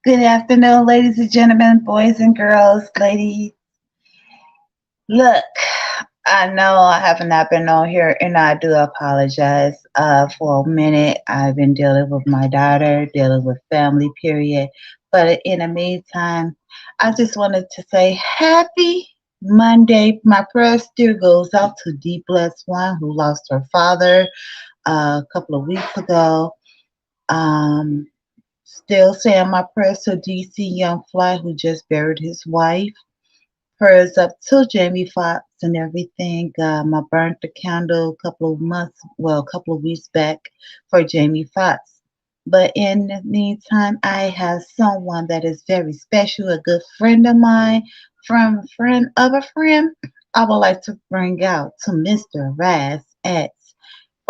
Good afternoon, ladies and gentlemen, boys and girls. Ladies, look, I know I have not been on here, and I do apologize. For a minute, I've been dealing with my daughter, dealing with family, period. But in the meantime, I just wanted to say happy Monday. My prayer still goes out to D Bless One who lost her father a couple of weeks ago. Um, Still saying my prayers to DC Young Fly, who just buried his wife. Prayers up to Jamie Foxx and everything. I burnt the candle a couple of months, well, a couple of weeks back for Jamie Foxx. But in the meantime, I have someone that is very special, a good friend of mine, from a friend of a friend. I would like to bring out to Mr. Raz at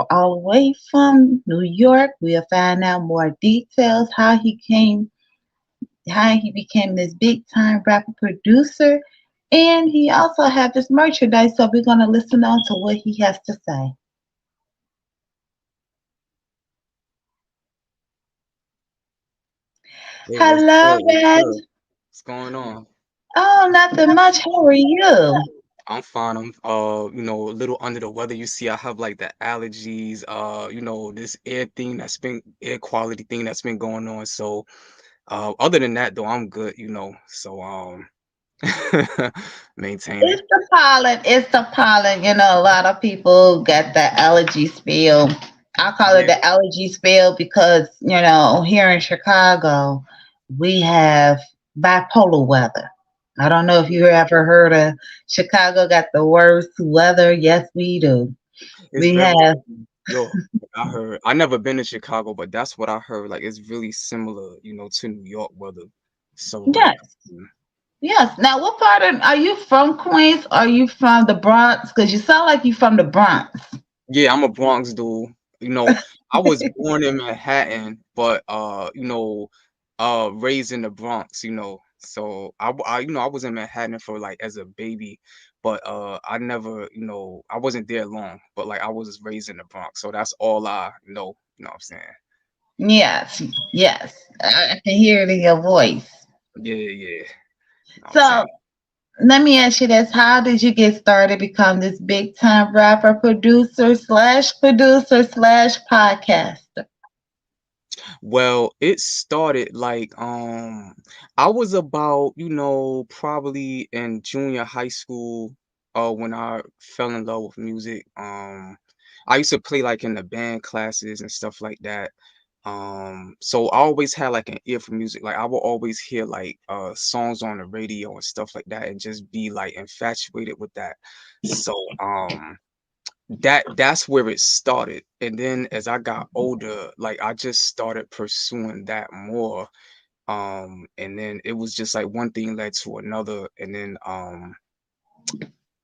all the way from New York. We'll find out more details how he became this big time rapper producer, and he also have his merchandise. So we're gonna listen on to what he has to say. Hey, what's Hello, good? What's Red. good? What's going on? Oh, nothing much. How are you? I'm fine. I'm a little under the weather. You see, I have like the allergies, this air thing that's been air quality thing that's been going on. So, other than that though, I'm good. So, maintaining. It's the pollen. It's the pollen. A lot of people get the allergy spill. I call it Yeah. the allergy spill because, here in Chicago, we have bipolar weather. I don't know if you ever heard of Chicago got the worst weather. Yes, we do. It's We very, have, yo, I never been to Chicago, but that's what I heard. Like it's really similar, to New York weather. So like, yes, yes. Now, what part are you from, Queens? Are you from the Bronx? Because you sound like you from the Bronx. yeah, I'm a Bronx dude. You know, I was born in Manhattan, but raised in the Bronx. So I was in Manhattan for like as a baby, but I never, I wasn't there long, but like I was raised in the Bronx. So that's all I know, you know what I'm saying? Yes, yes. I can hear it in your voice. Yeah, yeah. You know what I'm So saying? let me ask you this. How did you get started become this big time rapper, producer slash podcaster? Well, it started like I was about, probably in junior high school when I fell in love with music. I used to play like in the band classes and stuff like that. So I always had like an ear for music. Like I would always hear like songs on the radio and stuff like that and just be like infatuated with that. So that's where it started, and then as I got older, like, I just started pursuing that more, and then it was just, like, one thing led to another, and then,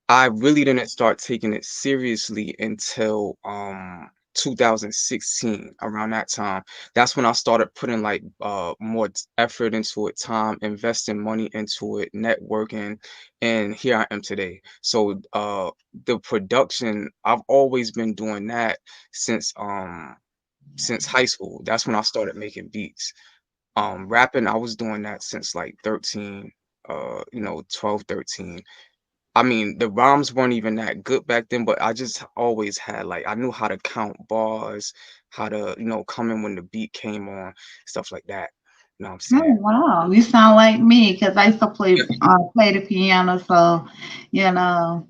I really didn't start taking it seriously until 2016. Around that time, that's when I started putting like more effort into it, time, investing money into it, networking, and here I am today. So the production, I've always been doing that since high school. That's when I started making beats. Rapping, I was doing that since like 13, 12, 13. I mean, the rhymes weren't even that good back then, but I just always had like I knew how to count bars, how to, come in when the beat came on, stuff like that. You know what I'm Oh saying? wow, you sound like me because I used to play the piano. So, you know,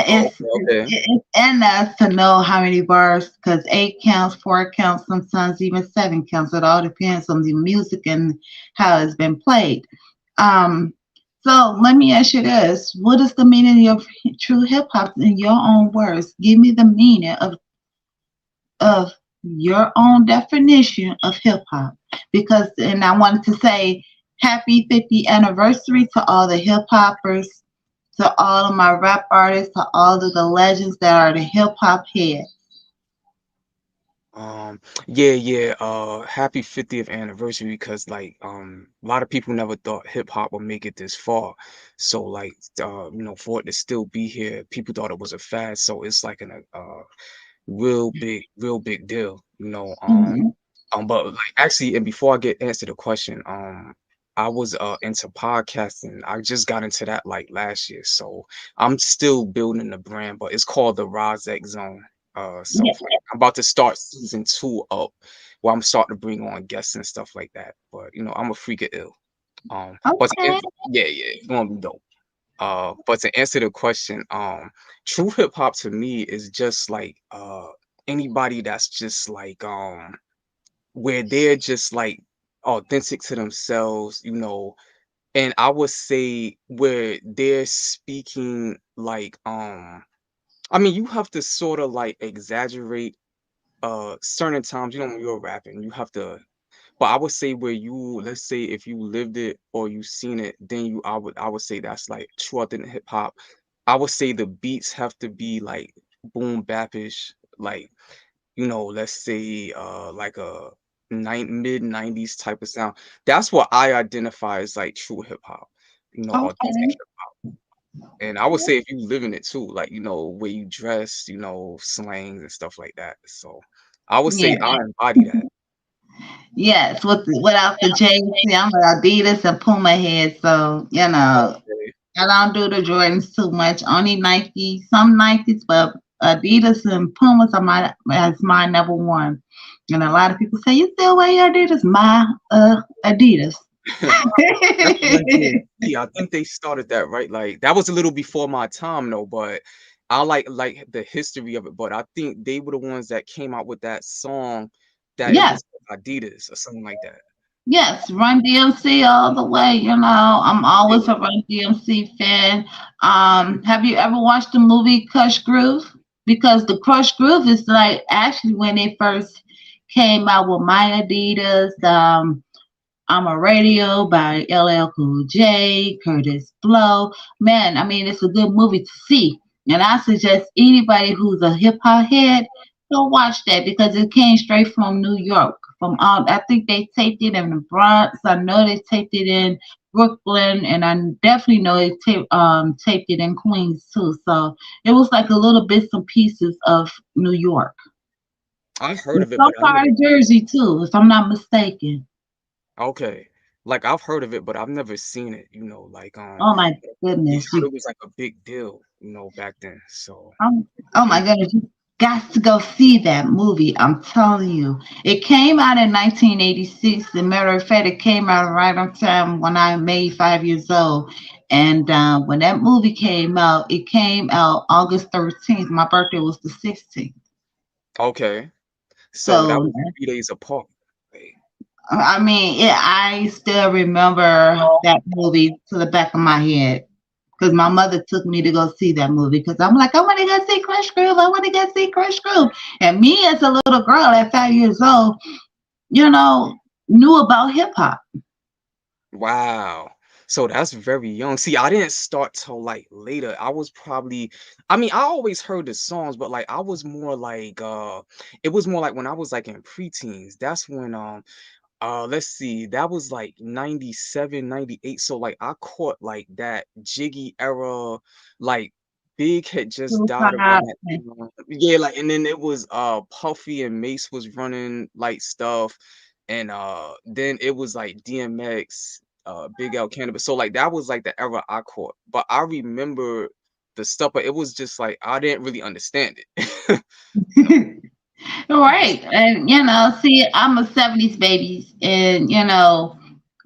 Oh, okay. it's in us to know how many bars because 8 counts, 4 counts, sometimes even 7 counts. It all depends on the music and how it's been played. Um, so let me ask you this: what is the meaning of true hip hop in your own words? Give me the meaning of your own definition of hip hop. Because, and I wanted to say happy 50th anniversary to all the hip hoppers, to all of my rap artists, to all of the legends that are the hip hop heads. Yeah, yeah, happy 50th anniversary because like a lot of people never thought hip hop would make it this far. So like for it to still be here, people thought it was a fad. So it's like an real big deal. Mhm. But like actually, and before I get answer the question, I was into podcasting. I just got into that like last year, so I'm still building the brand, but it's called the Rozek Zone. Yeah. I'm about to start season 2 up, where I'm starting to bring on guests and stuff like that. But I'm a freak of ill. But Okay. yeah, it's gonna be dope. But to answer the question, true hip hop to me is just like anybody that's just like where they're just like authentic to themselves, and I would say where they're speaking like I mean you have to sort of like exaggerate certain times, when you're rapping, you have to, but I would say where you, let's say if you lived it or you seen it, then I would say that's like true authentic hip hop. I would say the beats have to be like boom bapish, like let's say like a mid 90s type of sound. That's what I identify as like true hip hop, authentic Okay. hip hop. And I would say if you live in it too, like where you dress, slangs and stuff like that. So I would say Yeah. I embody that. Yes. Without the JC, I'm an Adidas and Puma head, so Okay. I don't do the Jordans too much. Only Nike, some Nikes, but Adidas and Pumas are my number one. And a lot of people say, "You still wear your Adidas?" My Adidas. That's Run DMC. I think they started that, right? Like that was a little before my time though, but I like the history of it. But I think they were the ones that came out with that song that it Yes, was Adidas or something like that. yes, Run DMC all the way. I'm always a Run DMC fan. Have you ever watched the movie Crush Groove? Because the Crush Groove is like actually when they first came out with my Adidas. I'm a Radio by LL Cool J, Curtis Blow. Man, I mean, it's a good movie to see. And I suggest anybody who's a hip hop head go watch that because it came straight from New York. I think they taped it in the Bronx. I know they taped it in Brooklyn, and I definitely know they taped it in Queens too. So it was like a little bits and pieces of New York. I heard And of it, some but I part never. of Jersey too, if I'm not mistaken. Okay. Like I've heard of it, but I've never seen it, like Oh my yeah, goodness, I thought it was like a big deal, back then. So oh, oh yeah. my goodness, you got to go see that movie. I'm telling you. It came out in 1986. As a matter of fact, it came out right on time when I made 5 years old. And when that movie came out, it came out August 13th. My birthday was the 16th. Okay. So that So, was 3 days apart. Right. I mean, I still remember that movie to the back of my head. Because my mother took me to go see that movie because I'm like, I want to go see Crush Groove. I want to go see Crush Groove. And me as a little girl at 5 years old, you know, knew about hip hop. Wow. So that's very young. See, I didn't start till like later. I was probably, I mean, I always heard the songs, but like I was more like it was more like when I was like in preteens. That's when let's see, that was like 97, 98. So like I caught like that Jiggy era, like Big had just died Tupac. around that time. Yeah, like and then it was Puffy and Mace was running like stuff, and then it was like DMX, Big L Cannabis. So like that was like the era I caught. But I remember the stuff, but it was just like I didn't really understand it. you know. Right. And, see, I'm a 70s baby. And,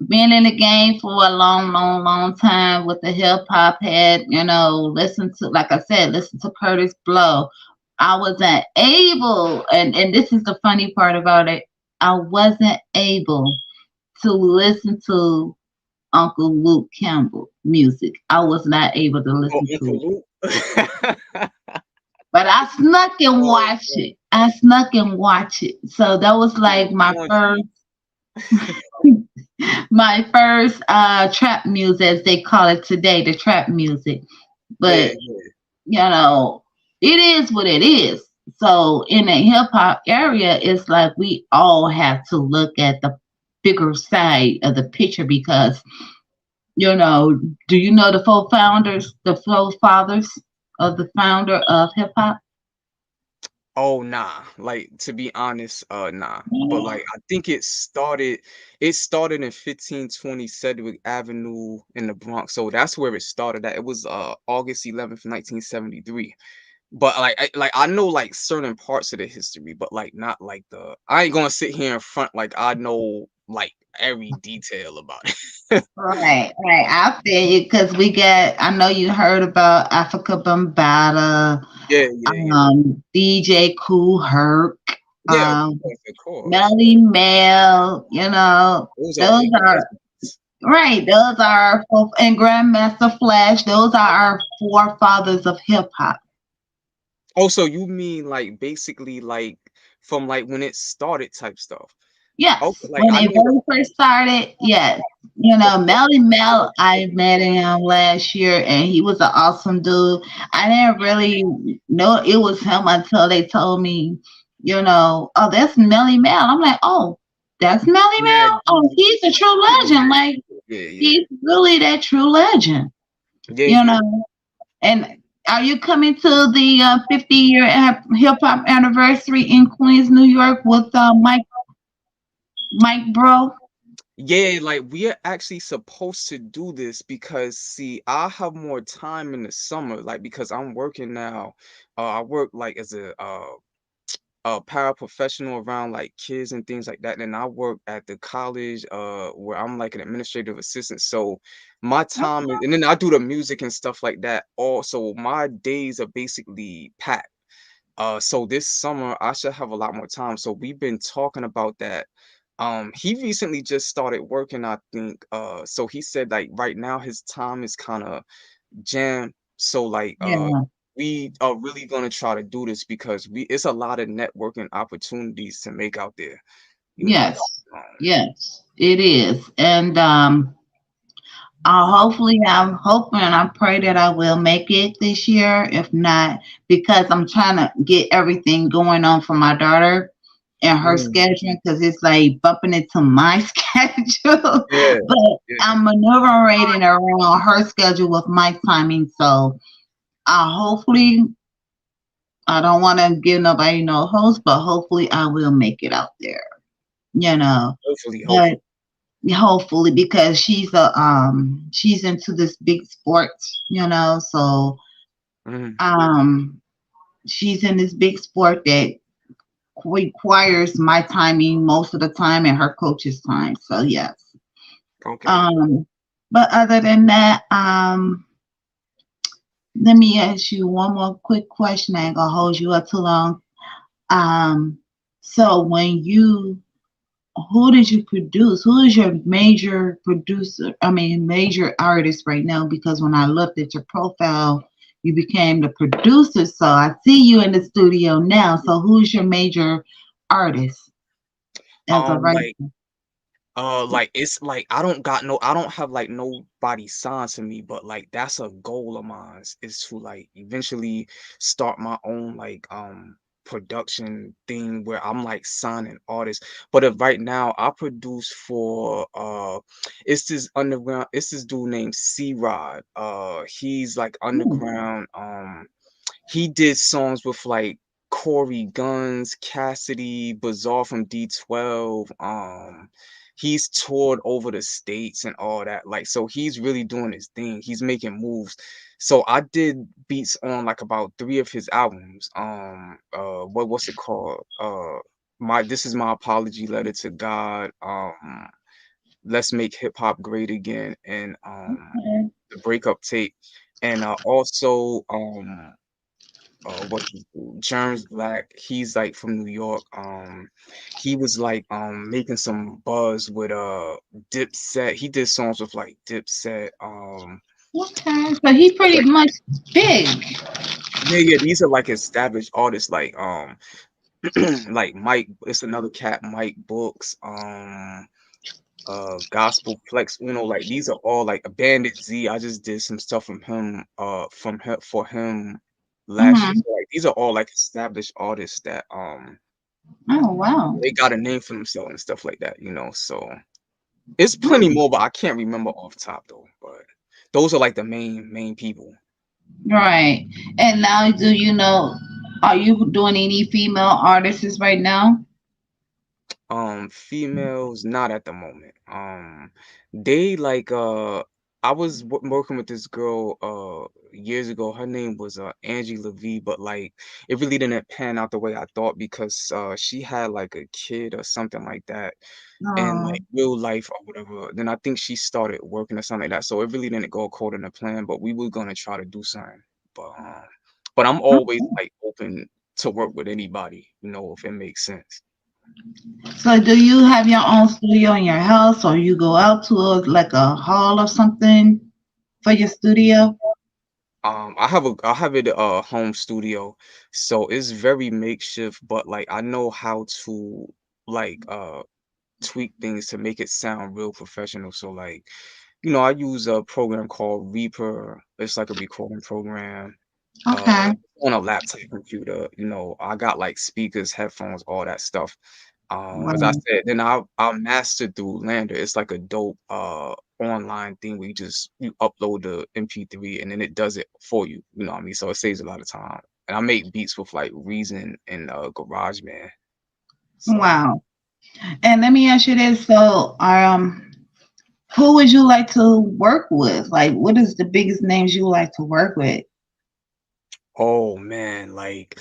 being in the game for a long, long, long time with the hip hop head, listen to, like I said, listen to Curtis Blow. I wasn't able, and this is the funny part about it, I wasn't able to listen to Uncle Luke Campbell music. I was not able to Oh, listen to Uncle it. Luke. But I snuck and Oh, watched it. I snuck and watched it. So that was like my man. first my first trap music as they call it today, the trap music. Yeah, But yeah. it is what it is. So in the hip hop area, it's like we all have to look at the bigger side of the picture because do you know the four founders, the four fathers of the founder of hip hop? Oh, nah. Like, to be honest, nah. But, like, I think it started in 1520 Sedgwick Avenue in the Bronx, so that's where it started at. It was, August 11th, 1973. But, I know, like, certain parts of the history, but, like, not like the I ain't gonna sit here in front like I know, like, every detail about it. Right, right. I feel you because we got. I know you heard about Africa Bambaataa, Yeah, yeah, yeah. DJ Kool Herc, Yeah, um, of course. Melly Mel. You know, Those are, those like, are legends. right. Those are and Grandmaster Flash. Those are our forefathers of hip hop. Oh, so you mean, like, basically, like, from, like, when it started type stuff? Yes, Okay, like, when I it know very first started, yes. You know, Melly Mel, I met him last year and he was an awesome dude. I didn't really know it was him until they told me, oh, that's Melly Mel. I'm like, oh, that's Melly yeah, Mel? Oh, dude. he's a true legend. Like, Yeah, yeah. he's really that true legend, Yeah, you yeah. know. And are you coming to the 50-year hip hop anniversary in Queens, New York with Mike Bro? Yeah, like, we are actually supposed to do this because, see, I have more time in the summer, like, because I'm working now. I work, like, as a paraprofessional around, like, kids and things like that, and I work at the college, where I'm, like, an administrative assistant, so my time is and then I do the music and stuff like that also. My days are basically packed. So this summer I should have a lot more time. So we've been talking about that. He recently just started working, I think. So he said like right now his time is kind of jammed. So like Yeah. we are really gonna try to do this because we it's a lot of networking opportunities to make out there, you know. Yes, Um, yes, it is. And hopefully, I'm hoping, I pray that I will make it this year. If not, because I'm trying to get everything going on for my daughter and her mm, schedule, because it's like bumping into my schedule. yeah, But yeah. I'm maneuvering around her schedule with my timing. So hopefully, I don't want to give nobody no hopes, but hopefully, I will make it out there. You know, Hopefully, but hopefully. hopefully because she's into this big sports, so Mhm. um she's in this big sport that requires my timing most of the time and her coach's time. So yes. Okay. um but other than that, let me ask you one more quick question. I ain't gonna hold you up too long. So when you who did you produce? Who is your major producer? I mean, major artist right now? Because when I looked at your profile, you became the producer. So I see you in the studio now. So who's your major artist as of right Like now? like, it's like I don't have, like, nobody signed to me, but, like, that's a goal of mine is to, like, eventually start my own, like, production thing where I'm, like, signing artists. But if right now I produce for, it's this dude named C-Rod. He's, like, Hmm. underground, he did songs with, like, Corey Guns, Cassidy, Bizarre from D12. He's toured over the states and all that. Like, so he's really doing his thing. He's making moves. So I did beats on like about three of his albums. What's it called? My This Is My Apology Letter to God. Let's Make Hip Hop Great Again, and Okay. the Breakup Tape, and also what's his Germs Black. He's like from New York. He was like making some buzz with Dipset. He did songs with like Dipset. Okay. So he Stuff pretty like much big. yeah, yeah. These are like established artists like like Mike. It's another cat, Mike Books. Gospel Flex Uno. Like these are all like a Bandit Z. I just did some stuff from him for him last year. Hmm. So like these are all like established artists that Oh wow. they got a name for themselves and stuff like that, you know. So it's plenty more, but I can't remember off top though. But those are like the main people. Right. And now, do you know? Are you doing any female artists right now? Females, not at the moment. They like I was working with this girl years ago. Her name was Angie Levy, but like it really didn't pan out the way I thought because she had like a kid or something like that in Oh, like real life or whatever. Then I think she started working or something like that. So it really didn't go according to plan, but we were gonna try to do something. But but I'm always okay. like open to work with anybody, if it makes sense. So do you have your own studio in your house, or you go out to like a hall or something for your studio? I have it home studio, so it's very makeshift, but like I know how to like tweak things to make it sound real professional. So like, I use a program called Reaper. It's like a recording program. Okay. On a laptop computer, I got like speakers, headphones, all that stuff. As I Wow. said, then I'll master through Lander. It's like a dope online thing where you upload the MP3 and then it does it for you. You know what I mean? So it saves a lot of time. And I make beats with like Reason and GarageBand. So Wow. And let me ask you this: so, who would you like to work with? Like, what is the biggest names you like to work with? oh man, like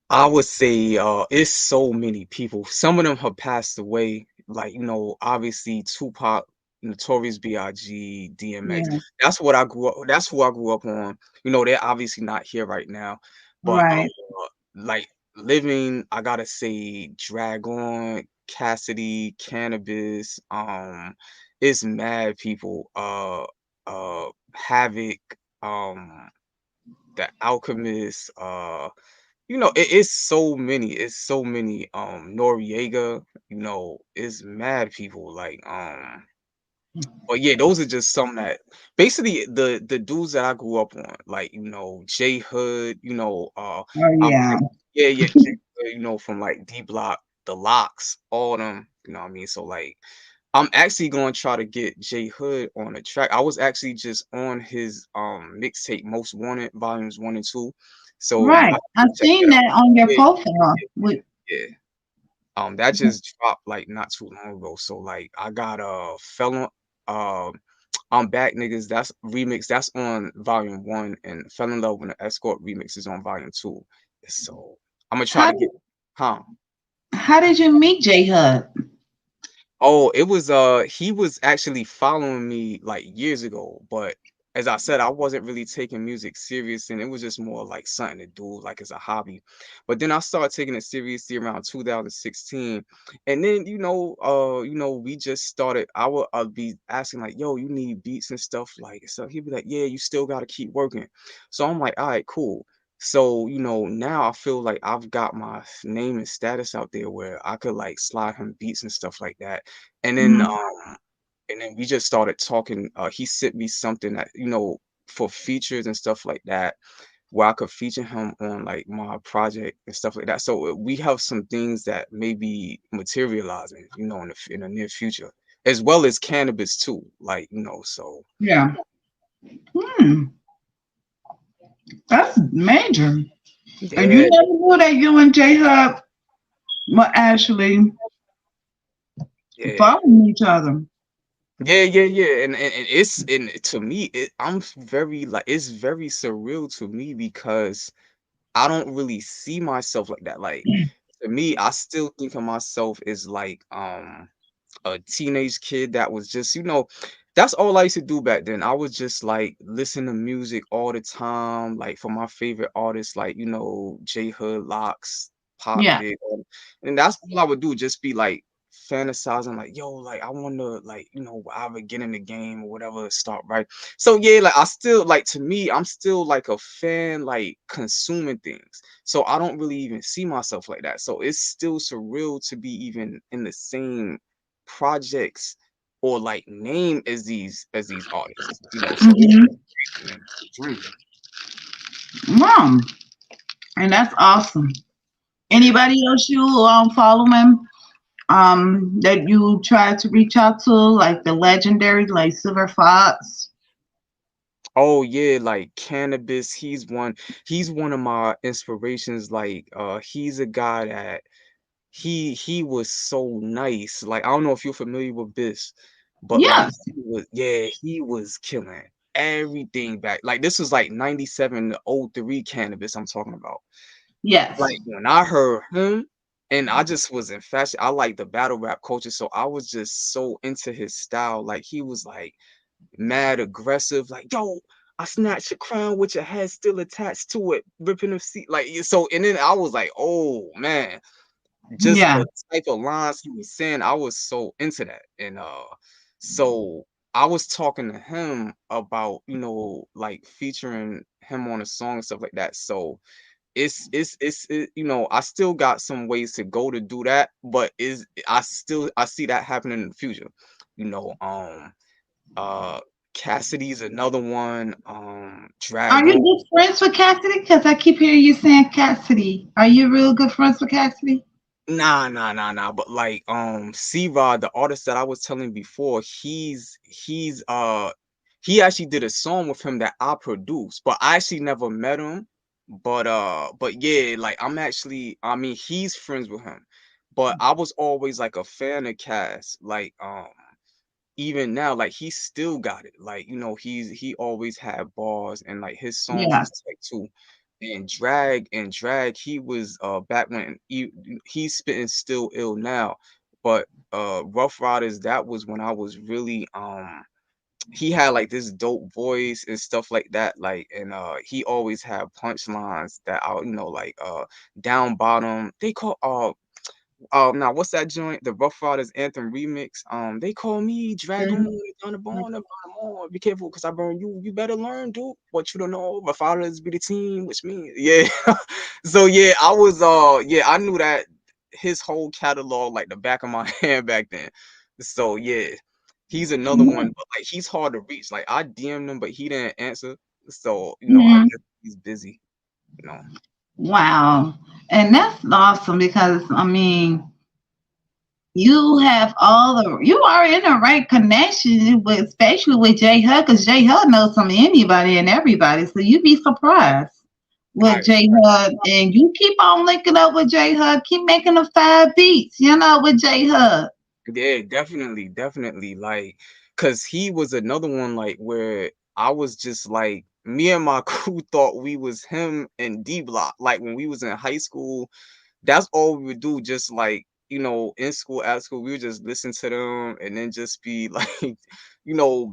I would say it's so many people. Some of them have passed away. Like, obviously Tupac, Notorious B.I.G., DMX. Yeah. That's who I grew up on. They're obviously not here right now. But Right. like living, I gotta say Dragon, Cassidy, Cannabis, it's mad people. Havoc, The Alchemist, it's so many. It's so many. Noriega, it's mad people. Like, but yeah, those are just some that basically the dudes that I grew up on, like, J Hood, Oh yeah. yeah, yeah, J Hood, from like D Block, the Locks, all them, you know what I mean? So like I'm actually gonna try to get J Hood on a track. I was actually just on his mixtape Most Wanted volumes 1 and 2. So y'all Right. I've can check seen that out. that on your Yeah, profile. yeah, With yeah. That just dropped like not too long ago. So like I got Felon I'm Back Niggas, that's remix, that's on volume 1, and Fell in Love with an Escort remix is on volume 2. So I'm gonna try how to get huh? how did you meet J Hud? Oh, it was he was actually following me like years ago, but as I said, I wasn't really taking music serious and it was just more like something to do, like as a hobby. But then I started taking it seriously around 2016. And then, we just started, I'll be asking like, yo, you need beats and stuff like so he'd be like, yeah, you still gotta keep working. So I'm like, all right, cool. So, now I feel like I've got my name and status out there where I could like slide him beats and stuff like that. And then Mhm. we just started talking. He sent me something that, for features and stuff like that, where I could feature him on like my project and stuff like that. So we have some things that may be materializing, in the near future, as well as cannabis too. Like, so Yeah. Hmm. That's major. And you yeah, never knew that you and J Hub were actually yeah. following each other. Yeah, yeah, yeah, and it's and to me, it's very surreal to me because I don't really see myself like that. Like to me, I still think of myself as like a teenage kid that was just, that's all I used to do back then. I was just like listen to music all the time, like for my favorite artists, like J Hood, Locks, Pop Yeah. Big, and that's all I would do, just be like fantasizing, like yo, like I want to like either get in the game or whatever, start right. So yeah, like I still like to me, I'm still like a fan, like consuming things. So I don't really even see myself like that. So it's still surreal to be even in the same projects or like name as these artists, so it's Hmm. crazy, man. It's a dream. Wow. And that's awesome. Yeah. Anybody else you following that you try to reach out to, like the legendary, like Silver Fox? Oh yeah, like Cannabis, he's one of my inspirations. Like he's a guy that he was so nice. Like I don't know if you're familiar with this, but like Yes, he was killing everything back. Like this was like 97 to '03 Cannabis I'm talking about. yes, Like when I heard him and I just was in fashion, I like the battle rap culture, so I was just so into his style. Like he was like mad aggressive, like, "Yo, I snatched your crown with your head still attached to it, ripping the seat." Like, so and then I was like, "Oh, man." Just yeah. the type of lines he was saying, I was so into that, and, so I was talking to him about, like, featuring him on a song and stuff like that, so I still got some ways to go to do that, but is I see that happening in the future, you know, uh, Cassidy's another one, Are you Dragon. good friends with Cassidy? Because I keep hearing you saying Cassidy. Are you real good friends with Cassidy? Nah, nah, nah, nah, but, like, C-Rod, the artist that I was telling before, he actually did a song with him that I produced, but I actually never met him, but yeah, like, I mean, he's friends with him, but I was always, like, a fan of Cass, like, even now, like, he still got it, like, he always had bars, and, like, his songs Yeah. is tight too. And Drag, he was, back when he's spitting still ill now, but, Rough Riders, that was when I was really, he had, like, this dope voice and stuff like that, like, and, he always had punchlines that I like, Down Bottom, they call, now what's that joint? The Rough Riders Anthem remix. They call me Dragoon on the bone, the bottom. Be careful, cause I burn you. You better learn, dude. What you don't know, Rough Riders be the team, which means yeah. So yeah, I knew that his whole catalog like the back of my hand back then. So yeah, he's another one, but like he's hard to reach. Like I DM'd him, but he didn't answer. So I Mhm. guess he's busy. You know. Wow. And that's awesome because I mean, you are in the right connection with, especially with J Hud, because J Hud knows some anybody and everybody. So you'd be surprised with Right. J Hud, and you keep on linking up with J Hud. Keep making the 5 beats, with J Hud. Yeah, definitely, definitely. Like, cause he was another one like where I was just like me and my crew thought we was him and D Block. Like when we was in high school, that's all we would do. Just like, in school, at school, we would just listen to them and then just be like,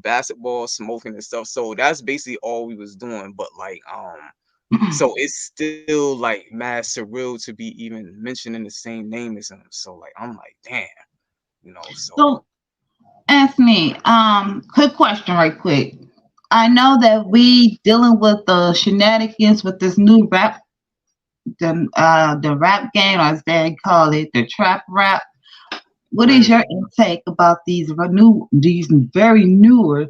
basketball, smoking and stuff. So that's basically all we was doing. But like, so it's still like mad surreal to be even mentioning the same name as him. So like I'm like, damn, so So ask me, quick question, right quick. I know that we dealing with the shenanigans with this new the rap game, as they call it, the trap rap. What is mm. your intake about these very newer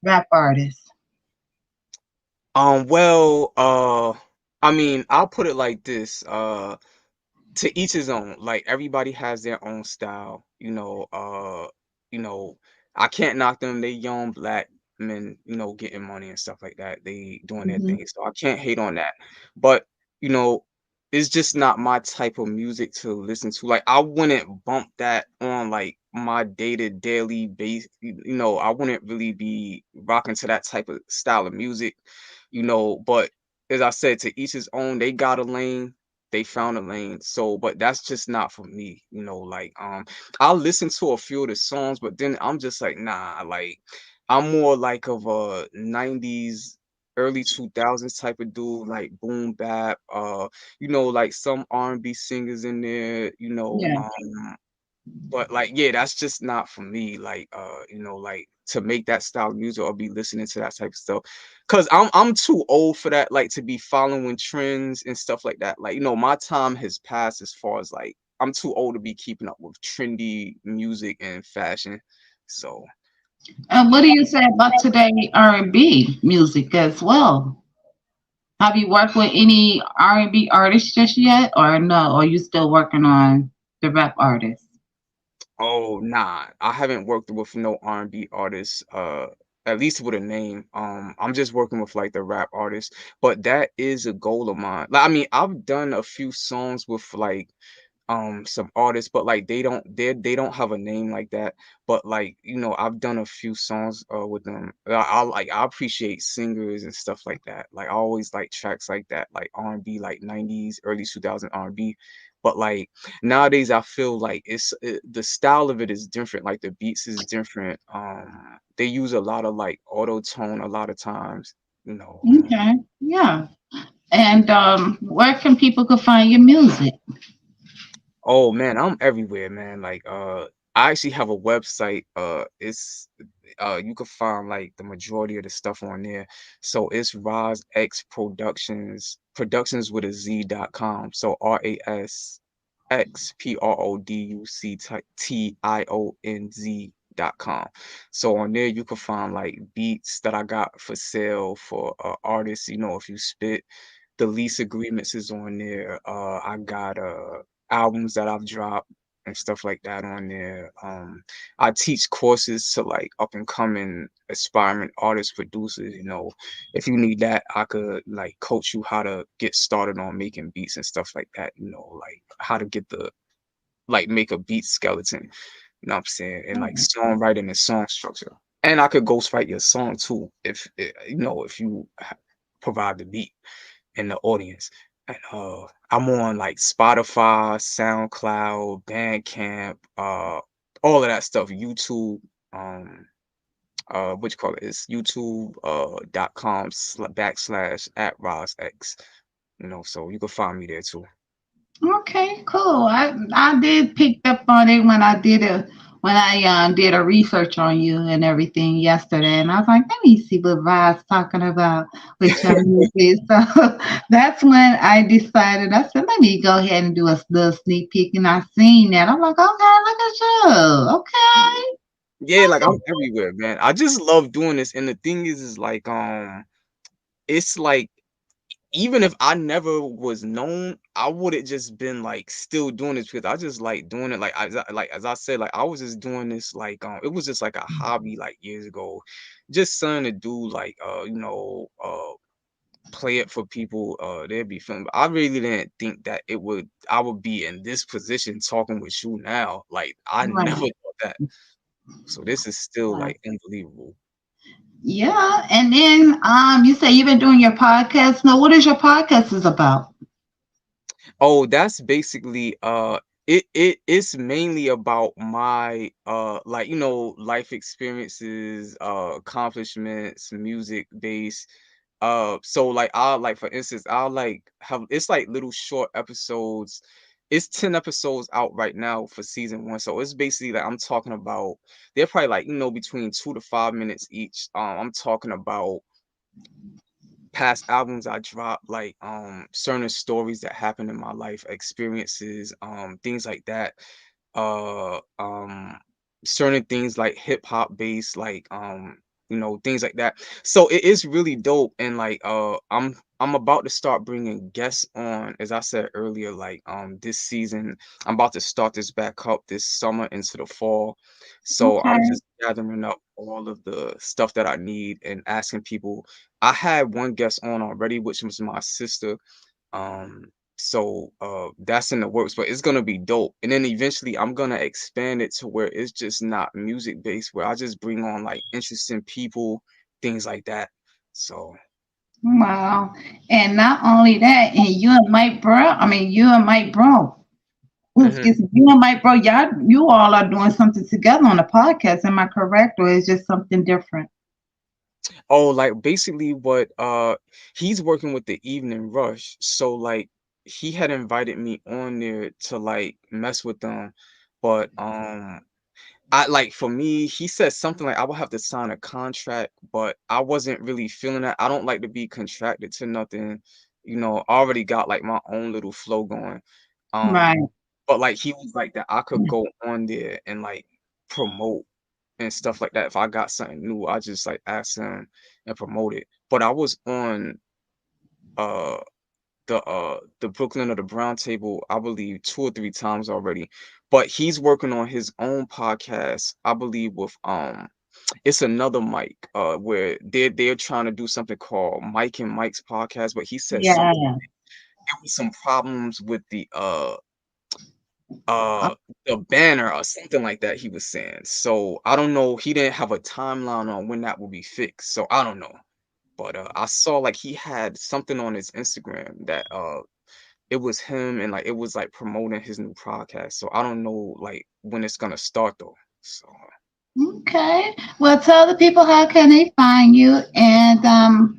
rap artists? Well, I mean, I'll put it like this, to each his own. Like everybody has their own style, you know, I can't knock them. They young black men, getting money and stuff like that. They doing their Hmm. thing. So I can't hate on that. But, you know, it's just not my type of music to listen to. Like I wouldn't bump that on like my daily base. I wouldn't really be rocking to that type of style of music, but as I said, to each his own, they got a lane, they found a lane. So, but that's just not for me, like I'll listen to a few of the songs, but then I'm just like, nah, like I'm more like of a 90s, early 2000s type of dude, like boom bap, like some R&B singers in there, Yeah. but like, yeah, that's just not for me. Like, like to make that style of music or be listening to that type of stuff. Cause I'm too old for that, like to be following trends and stuff like that. Like, my time has passed as far as like I'm too old to be keeping up with trendy music and fashion. So And what do you say about today R&B music as well? Have you worked with any R&B artists just yet, or no? Or are you still working on the rap artists? oh nah, I haven't worked with no R&B artists at least with a name. I'm just working with like the rap artists, but that is a goal of mine. Like, I mean, I've done a few songs with like some artists, but like they don't have a name like that. But like, you know, I've done a few songs with them. I appreciate singers and stuff like that. Like I always like tracks like that, like R&B, like 90s early 2000 R&B. But like nowadays I feel like the style of it is different, like the beats is different. They use a lot of like auto tone a lot of times, you know. Okay. Yeah. And where can people go find your music? Oh man, I'm everywhere, man. Like I actually have a website. It's you can find like the majority of the stuff on there. So it's RasX Productions with a Z.com. So RASXPRODUCTIONZ.com. So on there you can find like beats that I got for sale for artists, you know, if you spit. The lease agreements is on there. I got albums that I've dropped and stuff like that on there. I teach courses to like up and coming aspiring artists, producers, you know. If you need that, I could like coach you how to get started on making beats and stuff like that, you know, like how to get the like make a beat skeleton, you know what I'm saying? And like Oh, songwriting and song structure. And I could ghostwrite your song too if you know if you provide the beat in the audience. And I'm on like Spotify, SoundCloud, Bandcamp, all of that stuff, YouTube, what you call it? It's YouTube .com backslash at RosX. You know, so you can find me there too. okay, cool. I did pick up on it when I did a research on you and everything yesterday, and I was like, let me see what Vi's talking about with your music. So that's when I decided. I said, let me go ahead and do a little sneak peek, and I seen that. I'm like, okay, look at you. Okay. Yeah, like I'm everywhere, man. I just love doing this. And the thing is like it's like even if I never was known, I would have just been like still doing this because I just like doing it. Like as I said, like I was just doing this like it was just like a hobby like years ago, just something to do like you know play it for people. They'd be feeling. But I really didn't think that I would be in this position talking with you now. Like I never Right. thought that. So this is still Right. like unbelievable. Yeah, and then you say you've been doing your podcast. Now, what is your podcast is about? Oh, that's basically it's mainly about my like you know life experiences, accomplishments, music based. So like I'll like for instance, I'll like have it's like little short episodes. It's 10 episodes out right now for season one. So it's basically like I'm talking about they're probably like, you know, between 2 to 5 minutes each. I'm talking about past albums I dropped, like certain stories that happened in my life, experiences, things like that. Uh um Certain things like hip hop based, like you know, things like that. So it is really dope. And like I'm about to start bringing guests on, as I said earlier, like this season I'm about to start this back up this summer into the fall. So I'm Okay. just gathering up all of the stuff that I need and asking people. I had one guest on already, which was my sister. Um, so that's in the works, but it's gonna be dope. And then eventually I'm gonna expand it to where it's just not music based, where I just bring on like interesting people, things like that. So Wow. And not only that, and you and Mike Bro, mhm. excuse me, you and Mike Bro, you all are doing something together on the podcast. Am I correct, or is just something different? Oh, like basically what he's working with the Evening Rush. So like he had invited me on there to like mess with them. But I like for me, he said something like I would have to sign a contract, but I wasn't really feeling that. I don't like to be contracted to nothing. You know, I already got like my own little flow going. Right. But like he was like that I could go on there and like promote and stuff like that. If I got something new, I just like ask him and promote it. But I was on uh the Brooklyn or the Brown Table, I believe 2 or 3 times already. But he's working on his own podcast, I believe with it's another Mike, where they're trying to do something called Mike and Mike's podcast, but he said something. Yeah. There was some problems with Uh, the banner or something like that, he was saying. So I don't know. He didn't have a timeline on when that will be fixed. So I don't know. But I saw like he had something on his Instagram that it was him and like it was like promoting his new podcast. So I don't know like when it's gonna start though. So Okay. Well, tell the people how can they find you, and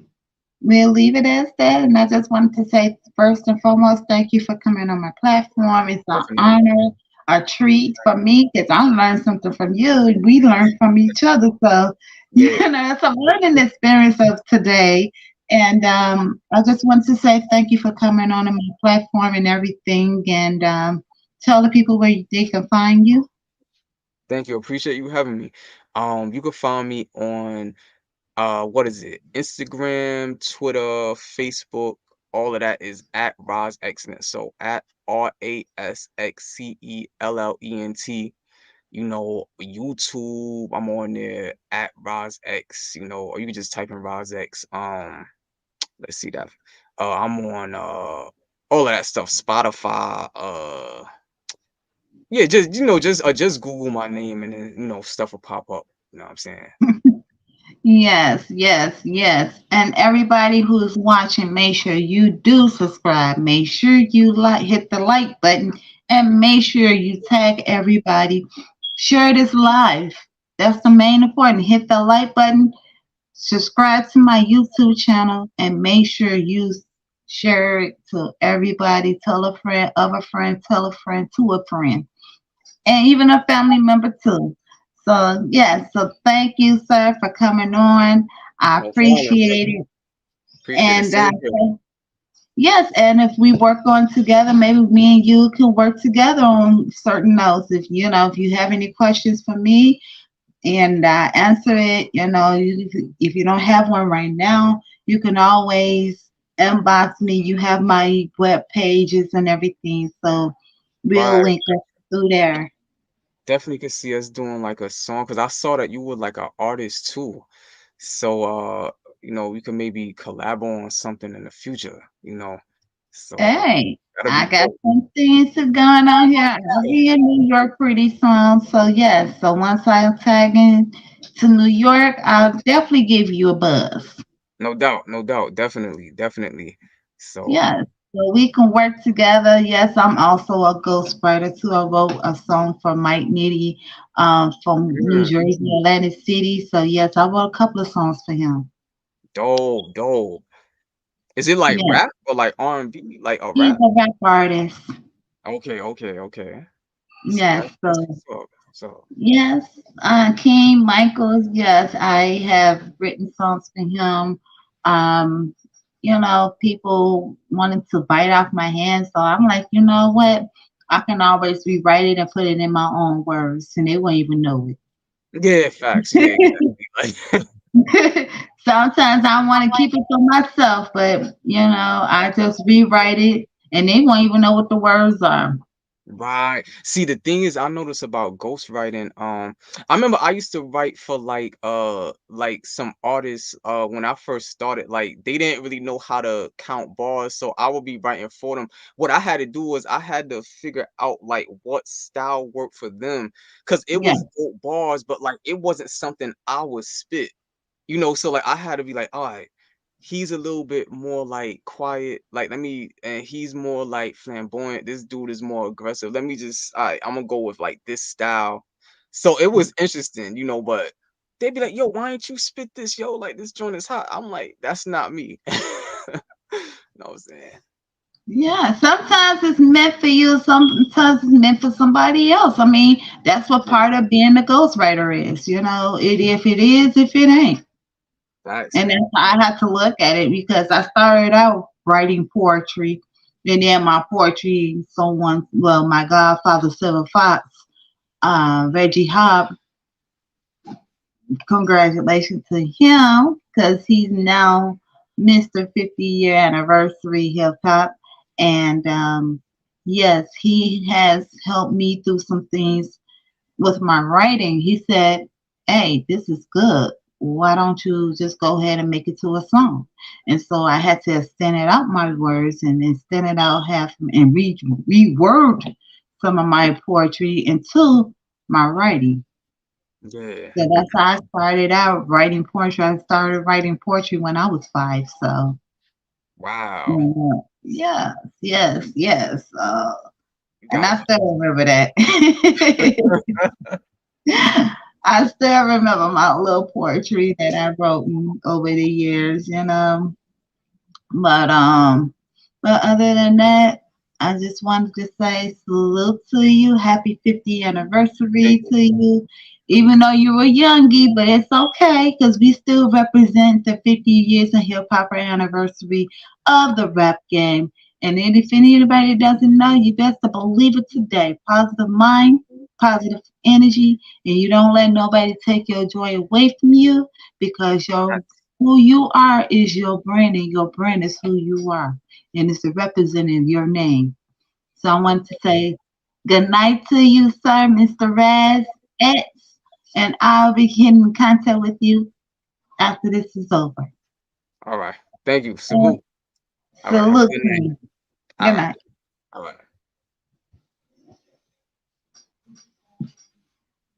we'll leave it as that. And I just wanted to say first and foremost, thank you for coming on my platform. It's an definitely, honor, a treat for me because I learned something from you, and we learn from each other. So, yeah. it's a learning experience of today. And I just want to say thank you for coming on my platform and everything. And tell the people where they can find you. Thank you. Appreciate you having me. You can find me on what is it? Instagram, Twitter, Facebook, all of that is at Roz Excellent. So at RASXCELLENT. You know, YouTube, I'm on there at Roz X, you know, or you can just type in Roz X. Let's see that. I'm on all of that stuff, Spotify, yeah, just just Google my name and then stuff will pop up. You know what I'm saying? Yes, yes, yes. And everybody who's watching, make sure you do subscribe. Make sure you hit the like button, and make sure you tag everybody. Share this live. That's the main important. Hit the like button, subscribe to my YouTube channel, and make sure you share it to everybody. Tell a friend of a friend, tell a friend to a friend, and even a family member too. So yes, so thank you, sir, for coming on. I No problem. Thank appreciate you. it. Appreciate it. And Same here. yes, and if we work on together, maybe me and you can work together on certain notes. If you have any questions for me and answer it, if you don't have one right now, you can always inbox me. You have my web pages and everything, so we'll Right. link us through there. Definitely could see us doing like a song because I saw that you were like an artist too. So we could maybe collab on something in the future, you know. So Hey, that'll I be got dope. some things going on here. I'll be in New York pretty soon. So yes, so once I tag in to New York, I'll definitely give you a buzz. No doubt, no doubt. Definitely, definitely. So Yes. So we can work together. Yes, I'm also a ghostwriter too. I wrote a song for Mike Nitty from New mm, Jersey, Atlantic City. So yes, I wrote a couple of songs for him. dope, dope. Is it like Yes. rap or like R&B? Like a He's rap? a rap artist. Okay, okay, okay. So Yes. that's So what's up. So yes, King Michaels. Yes, I have written songs for him. Um, people wanted to bite off my hand, so I'm like, you know what? I can always rewrite it and put it in my own words, and they won't even know yeah, facts. Yeah, exactly. it. Sometimes I want to keep it for myself, but I just rewrite it, and they won't even know what the words are. Right. See, the thing is, I noticed about ghostwriting. I remember I used to write for like some artists. When I first started, like they didn't really know how to count bars, so I would be writing for them. What I had to do was I had to figure out like what style worked for them, cause it Yeah, was dope bars, but like it wasn't something I would spit. So like I had to be like, all right, he's a little bit more like quiet. Like and he's more like flamboyant. This dude is more aggressive. Let me just, all right, I'm gonna go with like this style. So it was interesting, but they'd be like, yo, why ain't you spit this? Yo, like this joint is hot. I'm like, that's not me. You know what I'm saying? yeah, sometimes it's meant for you, sometimes it's meant for somebody else. I mean, that's what Yeah, part of being a ghostwriter is, if it is, if it ain't. facts. And that's how I had to look at it because I started out writing poetry, and then my poetry, my godfather, Silver Fox, Reggie Hop, congratulations to him because he's now Mr. 50-year anniversary hip hop. And yes, he has helped me through some things with my writing. He said, hey, this is good. Why don't you just go ahead and make it to a song? And so I had to extend it out my words and extend it out half and reword some of my poetry into my writing. Yeah. So that's how I started out writing poetry. I started writing poetry when I was 5. So Wow. yes, yes, yes. And Got I still remember that. I still remember my little poetry that I wrote over the years, you know. But other than that, I just wanted to say salute to you. Happy 50th anniversary to you. Even though you were youngie, but it's okay because we still represent the 50 years of hip hop anniversary of the rap game. And then if anybody doesn't know, you best to believe it today. Positive mind, positive energy, and you don't let nobody take your joy away from you because your who you are is your brand, and your brand is who you are, and it's a representative of your name. So I want to say good night to you, sir, Mr. Raz X, and I'll be getting in contact with you after this is over. All right. Thank you. Uh, Salute. All right. Have a Salute good to night. you. All Good right. night. All right.